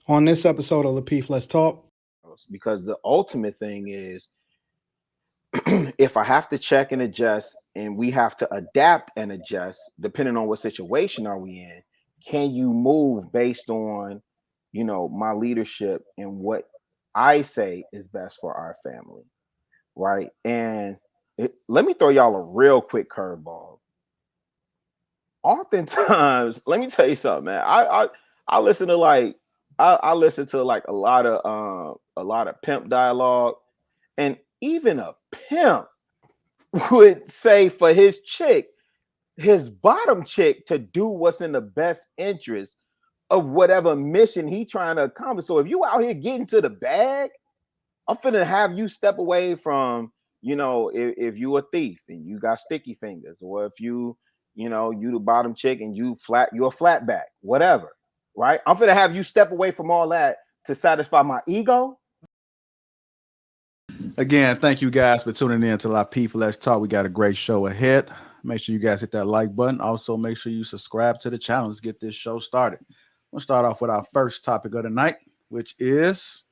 On this episode of Lapeef, Let's Talk. Because the ultimate thing is if I have to check and adjust and we have to adapt and adjust depending on what situation are we in, can you move based on, my leadership and what I say is best for our family, right? And let me throw y'all a real quick curveball. Oftentimes, let me tell you something, man. I listen to I listen to like a lot of pimp dialogue, and even a pimp would say for his chick, his bottom chick, to do what's in the best interest of whatever mission he trying to accomplish. So if you out here getting to the bag, I'm finna have you step away from, if you a thief and you got sticky fingers, or if you the bottom chick and you're a flatback, whatever, right? I'm finna have you step away from all that to satisfy my ego. Again, thank you guys for tuning in to Lapeef Let's Talk. We got a great show ahead. Make sure you guys hit that like button. Also, make sure you subscribe to the channel. Let's get this show started. We'll start off with our first topic of the night, which is,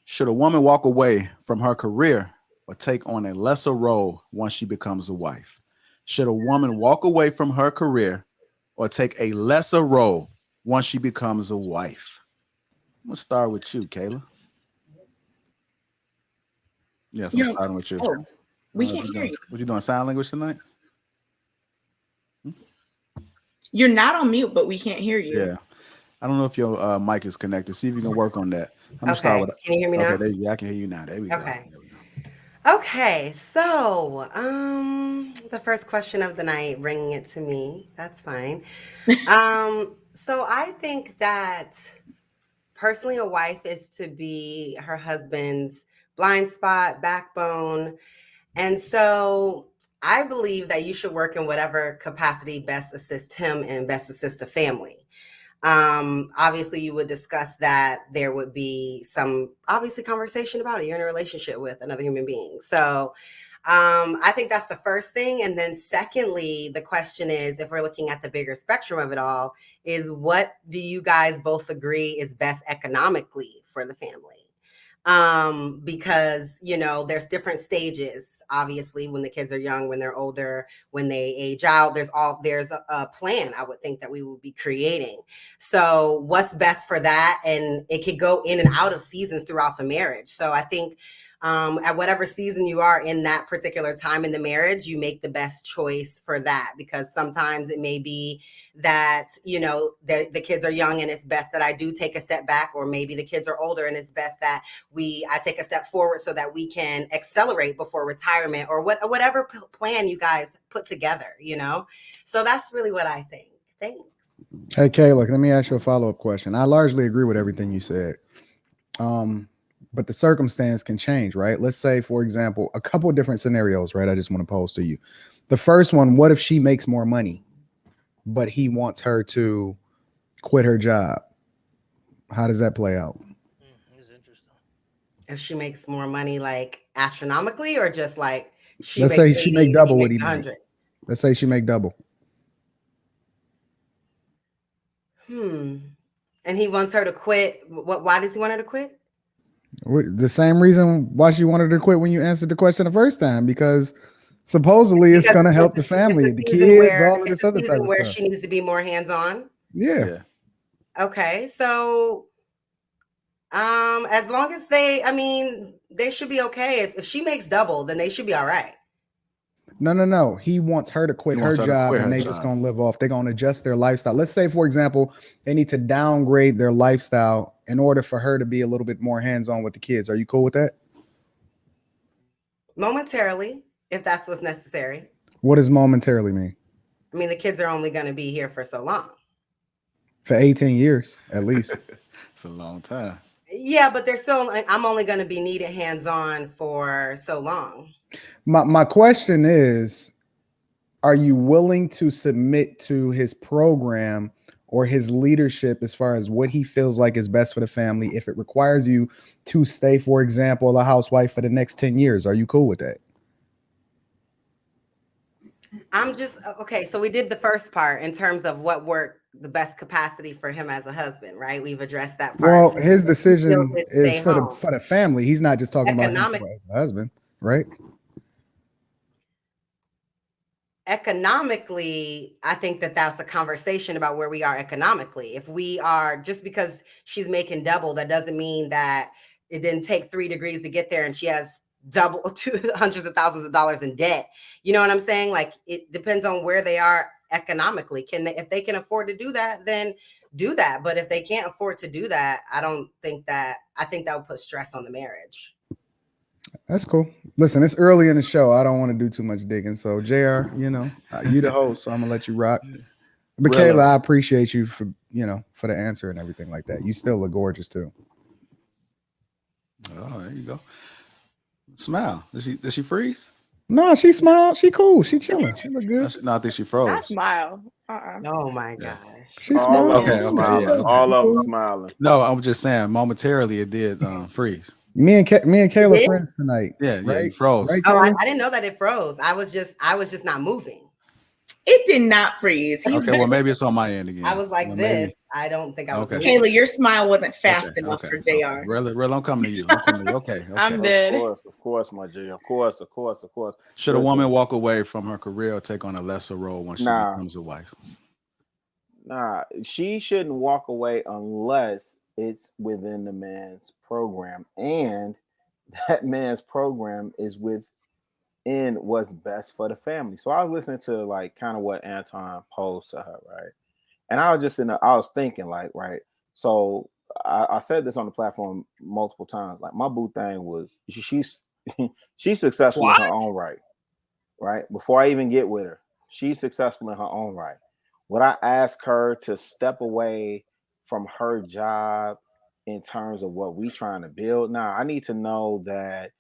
should a woman walk away from her career or take on a lesser role once she becomes a wife? Should a woman walk away from her career or take a lesser role once she becomes a wife? I'm going to start with you, Kayla. Yes, I'm starting with you. Oh, we can't hear you. What you doing, sign language tonight? You're not on mute, but we can't hear you. Yeah. I don't know if your mic is connected. See if you can work on that. I'm gonna start with. Can you hear me now? Yeah, I can hear you now. There we go. Okay. So, the first question of the night, bringing it to me. That's fine. So I think that personally, a wife is to be her husband's blind spot, backbone, and so I believe that you should work in whatever capacity best assist him and best assist the family. Obviously you would discuss that there would be some obviously conversation about it. You're in a relationship with another human being. So I think that's the first thing. And then secondly, the question is, if we're looking at the bigger spectrum of it all, is what do you guys both agree is best economically for the family? Because, there's different stages, obviously, when the kids are young, when they're older, when they age out, there's a plan I would think that we will be creating. So what's best for that? And it could go in and out of seasons throughout the marriage. So I think at whatever season you are in that particular time in the marriage, you make the best choice for that, because sometimes it may be that, the kids are young and it's best that I do take a step back, or maybe the kids are older and it's best that I take a step forward so that we can accelerate before retirement, or whatever plan you guys put together, So that's really what I think. Thanks. Hey, Kayla, let me ask you a follow-up question. I largely agree with everything you said. But the circumstance can change, right? Let's say, for example, a couple of different scenarios, right? I just want to pose to you. The first one, what if she makes more money, but he wants her to quit her job? How does that play out? It's interesting. If she makes more money, like astronomically, or just like let's say she make double what he makes. Let's say she make double. And he wants her to quit. Why does he want her to quit? The same reason why she wanted to quit when you answered the question the first time, because supposedly it's going to help the family, the kids, all of this other type of where stuff. She needs to be more hands-on. Yeah. Okay, so as long as they should be okay. If she makes double, then they should be all right. No. He wants her to quit her job, and they just going to live off. They're going to adjust their lifestyle. Let's say, for example, they need to downgrade their lifestyle in order for her to be a little bit more hands-on with the kids. Are you cool with that? Momentarily, if that's what's necessary. What does momentarily mean? I mean, the kids are only going to be here for so long. For 18 years, at least. It's a long time. Yeah, but I'm only going to be needed hands-on for so long. My question is, are you willing to submit to his program or his leadership as far as what he feels like is best for the family if it requires you to stay, for example, a housewife for the next 10 years? Are you cool with that? I'm just okay. So we did the first part in terms of what work the best capacity for him as a husband, right? We've addressed that Well, part. his He decision feels it to is stay home. for the family. He's not just talking about him Economic as a husband, right? Economically, I think that that's a conversation about where we are economically. If we are, just because she's making double, that doesn't mean that it didn't take 3 degrees to get there and she has double to hundreds of thousands of dollars in debt. You know what I'm saying? Like, it depends on where they are economically. If they can afford to do that, then do that. But if they can't afford to do that, I think that would put stress on the marriage. That's cool. Listen, it's early in the show. I don't want to do too much digging. So, JR, you the host, so I'm gonna let you rock. Michaela, I appreciate you for for the answer and everything like that. You still look gorgeous too. Oh, there you go. Smile. Did she freeze? No, she smiled. She cool. She chilling. She look good. No, I think she froze. I smile. Oh my gosh. She All smiled. of them smiling. Yeah, okay. All of them smiling. No, I'm just saying. Momentarily, it did freeze. Me and Kayla Did? friends tonight. Yeah, right? you froze. Right, Oh, I Kayla? didn't know that it froze. I was just not moving. It did not freeze. Okay, well maybe it's on my end again. I was like Well, this. maybe. I don't think I was. Okay. moving. Kayla, your smile wasn't fast enough for Okay. JR. Really, I'm coming to you. Okay. I'm dead. Of course, my J. Of course. Should a woman walk away from her career or take on a lesser role when she becomes a wife? Nah, she shouldn't walk away unless it's within the man's program, and that man's program is within what's best for the family. So I was listening to like kind of what Anton posed to her, right? And I was just I was thinking like, right. So I said this on the platform multiple times. Like my boo thing was she's successful in her own right. Right. Before I even get with her, she's successful in her own right. Would I ask her to step away from her job in terms of what we trying to build? Now, I need to know that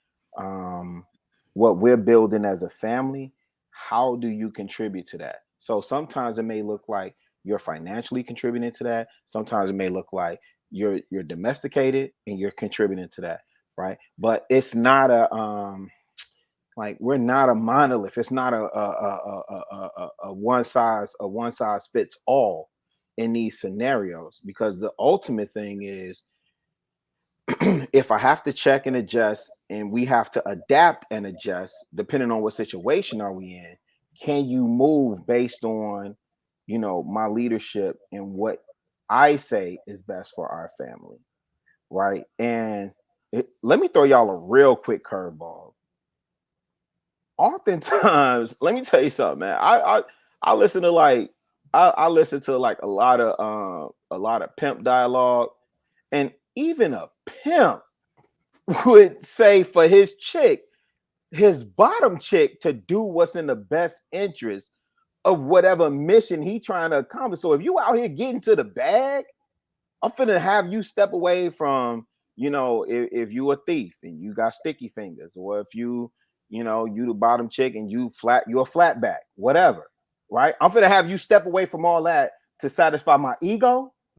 what we're building as a family, how do you contribute to that? So sometimes it may look like you're financially contributing to that. Sometimes it may look like you're domesticated and you're contributing to that, right? But it's not a like we're not a monolith. It's not a one size fits all in these scenarios, because the ultimate thing is if I have to check and adjust and we have to adapt and adjust depending on what situation are we in, can you move based on my leadership and what I say is best for our family, right? And let me throw y'all a real quick curveball. Oftentimes, let me tell you something, man. I listen to like I listen to like a lot of pimp dialogue, and even a pimp would say for his bottom chick, to do what's in the best interest of whatever mission he trying to accomplish. So if you out here getting to the bag, I'm finna have you step away from, if you a thief and you got sticky fingers, or if you the bottom chick and you're a flat back, whatever, right? I'm finna have you step away from all that to satisfy my ego